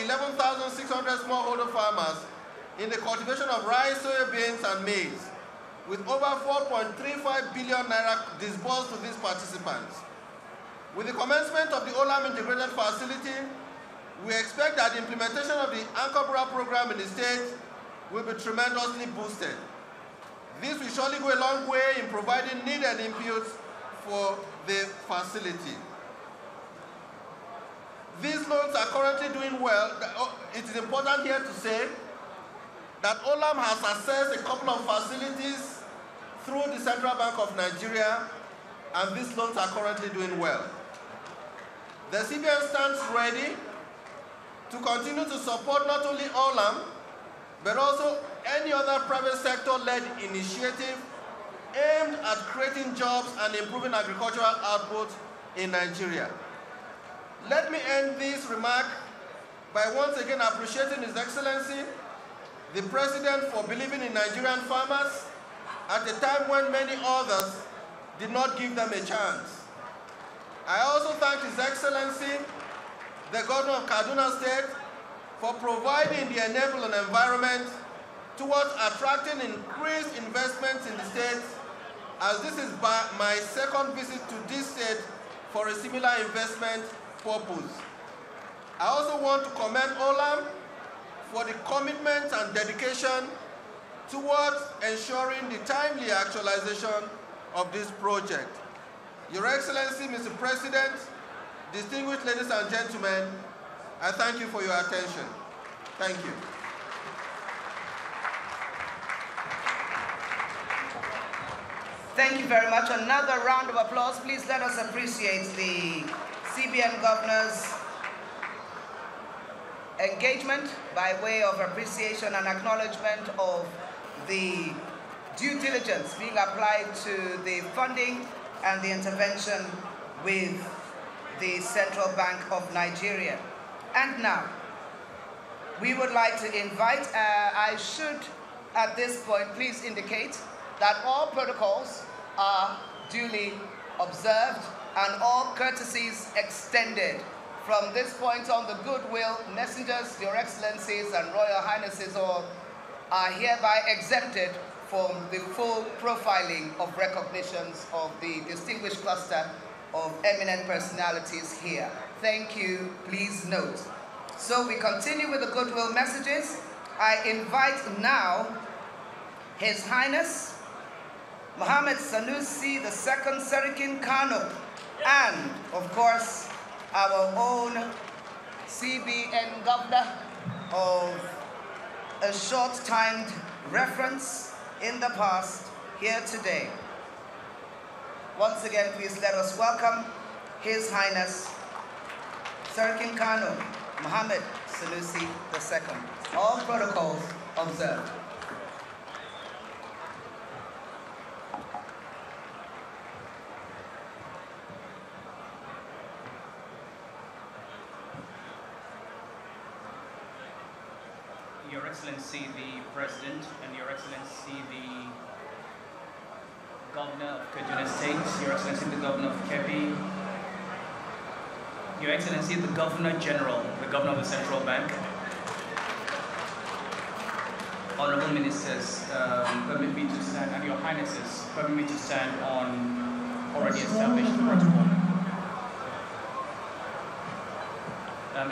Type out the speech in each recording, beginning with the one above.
11,600 smallholder farmers in the cultivation of rice, soybeans, and maize, with over 4.35 billion naira disbursed to these participants. With the commencement of the OLAM integrated facility, we expect that the implementation of the Anchor program in the state will be tremendously boosted. This will surely go a long way in providing needed inputs for the facility. These loans are currently doing well. It is important here to say that OLAM has accessed a couple of facilities through the Central Bank of Nigeria, and these loans are currently doing well. The CBN stands ready to continue to support not only OLAM, but also any other private sector-led initiative aimed at creating jobs and improving agricultural output in Nigeria. Let me end this remark by once again appreciating His Excellency, the President, for believing in Nigerian farmers at a time when many others did not give them a chance. I also thank His Excellency, the Governor of Kaduna State, for providing the enabling environment towards attracting increased investments in the state, as this is my second visit to this state for a similar investment purpose. I also want to commend OLAM for the commitment and dedication towards ensuring the timely actualization of this project. Your Excellency, Mr. President, distinguished ladies and gentlemen, I thank you for your attention. Thank you. Thank you very much. Another round of applause. Please let us appreciate the CBN Governor's engagement by way of appreciation and acknowledgement of the due diligence being applied to the funding and the intervention with the Central Bank of Nigeria. And now, we would like to invite, I should at this point please indicate that all protocols are duly observed and all courtesies extended. From this point on, the goodwill messengers, Your Excellencies and Royal Highnesses all are hereby exempted from the full profiling of recognitions of the distinguished cluster of eminent personalities here. Thank you, please note. So we continue with the goodwill messages. I invite now His Highness Mohammed Sanusi II Serikin Kano, and of course our own CBN Governor of a short-timed reference in the past here today. Once again, please let us welcome His Highness Serikin Kano Mohammed Sanusi II. All protocols observed. Your Excellency the President, and Your Excellency the Governor of Kaduna State, Your Excellency the Governor of Kebbi, Your Excellency the Governor General, the Governor of the Central Bank, Honorable Ministers, permit me to stand, and Your Highnesses, permit me to stand on already established protocol.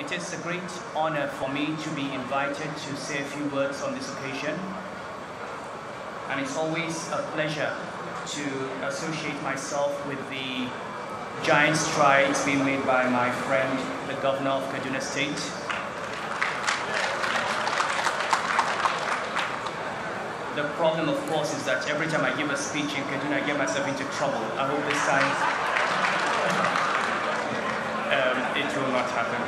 It is a great honor for me to be invited to say a few words on this occasion, and it's always a pleasure to associate myself with the giant strides being made by my friend, the Governor of Kaduna State. The problem, of course, is that every time I give a speech in Kaduna, I get myself into trouble. I hope this time it will not happen.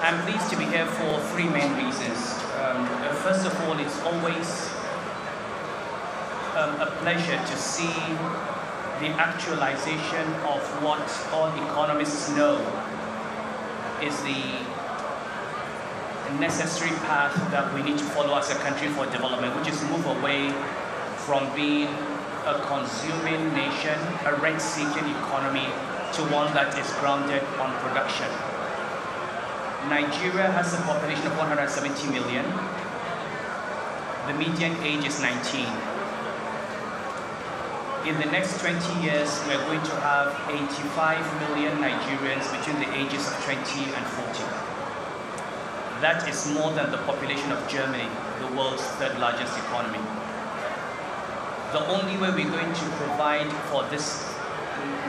I'm pleased to be here for three main reasons. First of all, it's always a pleasure to see the actualization of what all economists know is the necessary path that we need to follow as a country for development, which is to move away from being a consuming nation, a rent-seeking economy, to one that is grounded on production. Nigeria has a population of 170 million. The median age is 19. In the next 20 years, we're going to have 85 million Nigerians between the ages of 20 and 40. That is more than the population of Germany, the world's third largest economy. The only way we're going to provide for this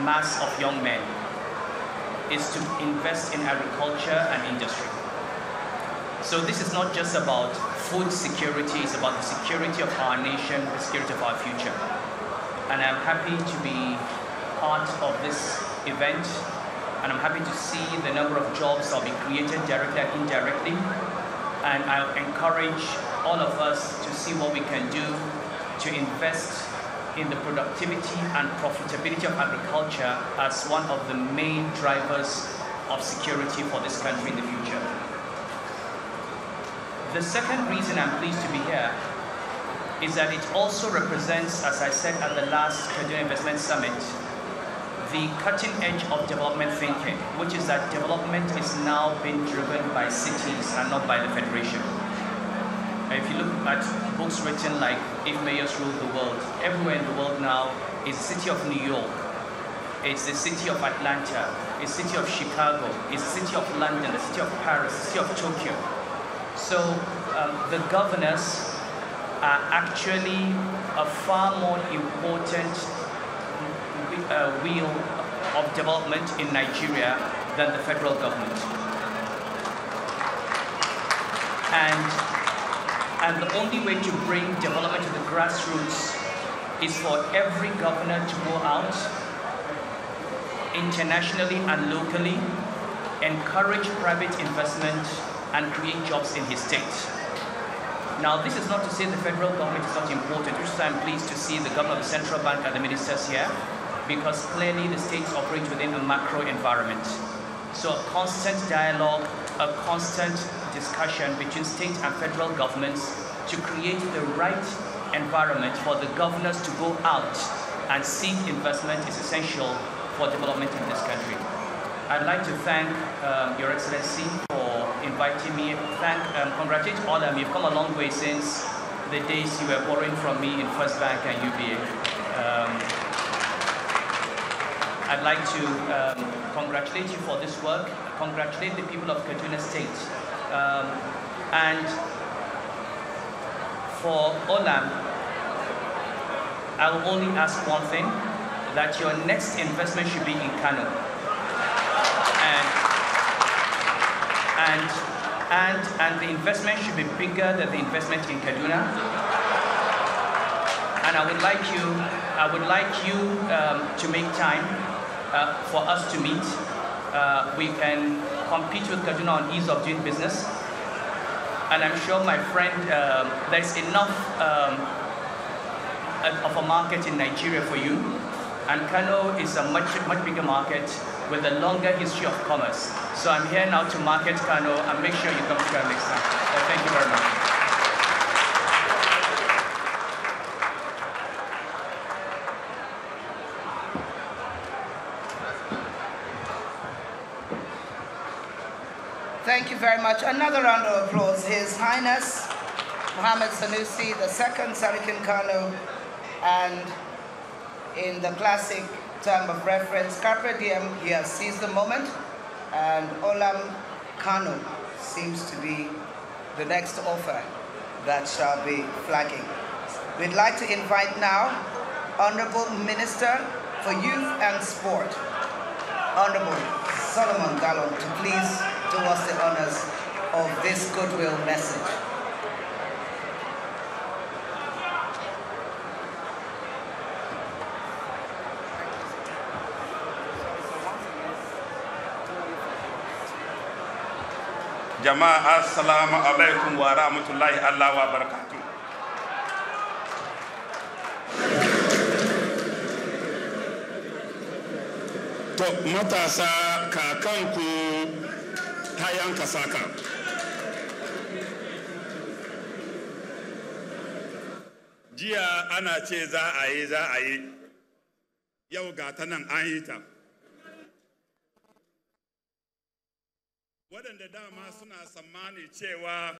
mass of young men is to invest in agriculture and industry. So this is not just about food security, it's about the security of our nation, the security of our future. And I'm happy to be part of this event, and I'm happy to see the number of jobs that will be created directly and indirectly. And I encourage all of us to see what we can do to invest in the productivity and profitability of agriculture as one of the main drivers of security for this country in the future. The second reason I'm pleased to be here is that it also represents, as I said at the last Kaduna Investment Summit, the cutting edge of development thinking, which is that development is now being driven by cities and not by the Federation. If you look at books written like If Mayors Rule the World, everywhere in the world now is the city of New York, it's the city of Atlanta, it's the city of Chicago, it's the city of London, the city of Paris, the city of Tokyo. So the governors are actually a far more important wheel of development in Nigeria than the federal government. And the only way to bring development to the grassroots is for every governor to go out internationally and locally, encourage private investment and create jobs in his state. Now, this is not to say the federal government is not important, which is why I'm pleased to see the governor of the central bank and the ministers here, because clearly the states operate within a macro environment. So a constant dialogue, a constant discussion between state and federal governments to create the right environment for the governors to go out and seek investment is essential for development in this country. I'd like to thank Your Excellency for inviting me. Congratulate OLAM. You've come a long way since the days you were borrowing from me in First Bank and UBA. I'd like to congratulate you for this work, congratulate the people of Kaduna State. And for OLAM, I will only ask one thing, that your next investment should be in Kano. And the investment should be bigger than the investment in Kaduna. And I would like you to make time for us to meet. We can compete with Kaduna on ease of doing business. And I'm sure, my friend, there's enough of a market in Nigeria for you. And Kano is a much bigger market with a longer history of commerce. So I'm here now to market Kano and make sure you come to Kano next time. So thank you very much. Thank you very much. Another round of applause. His Highness Mohammed Sanusi, the second Sarikin Kano, and in the classic term of reference, Carpe Diem, he has seized the moment, and OLAM Kano seems to be the next offer that shall be flagging. We'd like to invite now Honorable Minister for Youth and Sport, Honorable Solomon Gallon, to please do us the honors of this goodwill message. Jama'a assalamu alaikum wa rahmatullahi wa barakatuh. To matasa kakanku ta yanka saka. Jiya ana ce za a yi, yau ga ta nan an yi ta. waɗanda dama suna tsammani cewa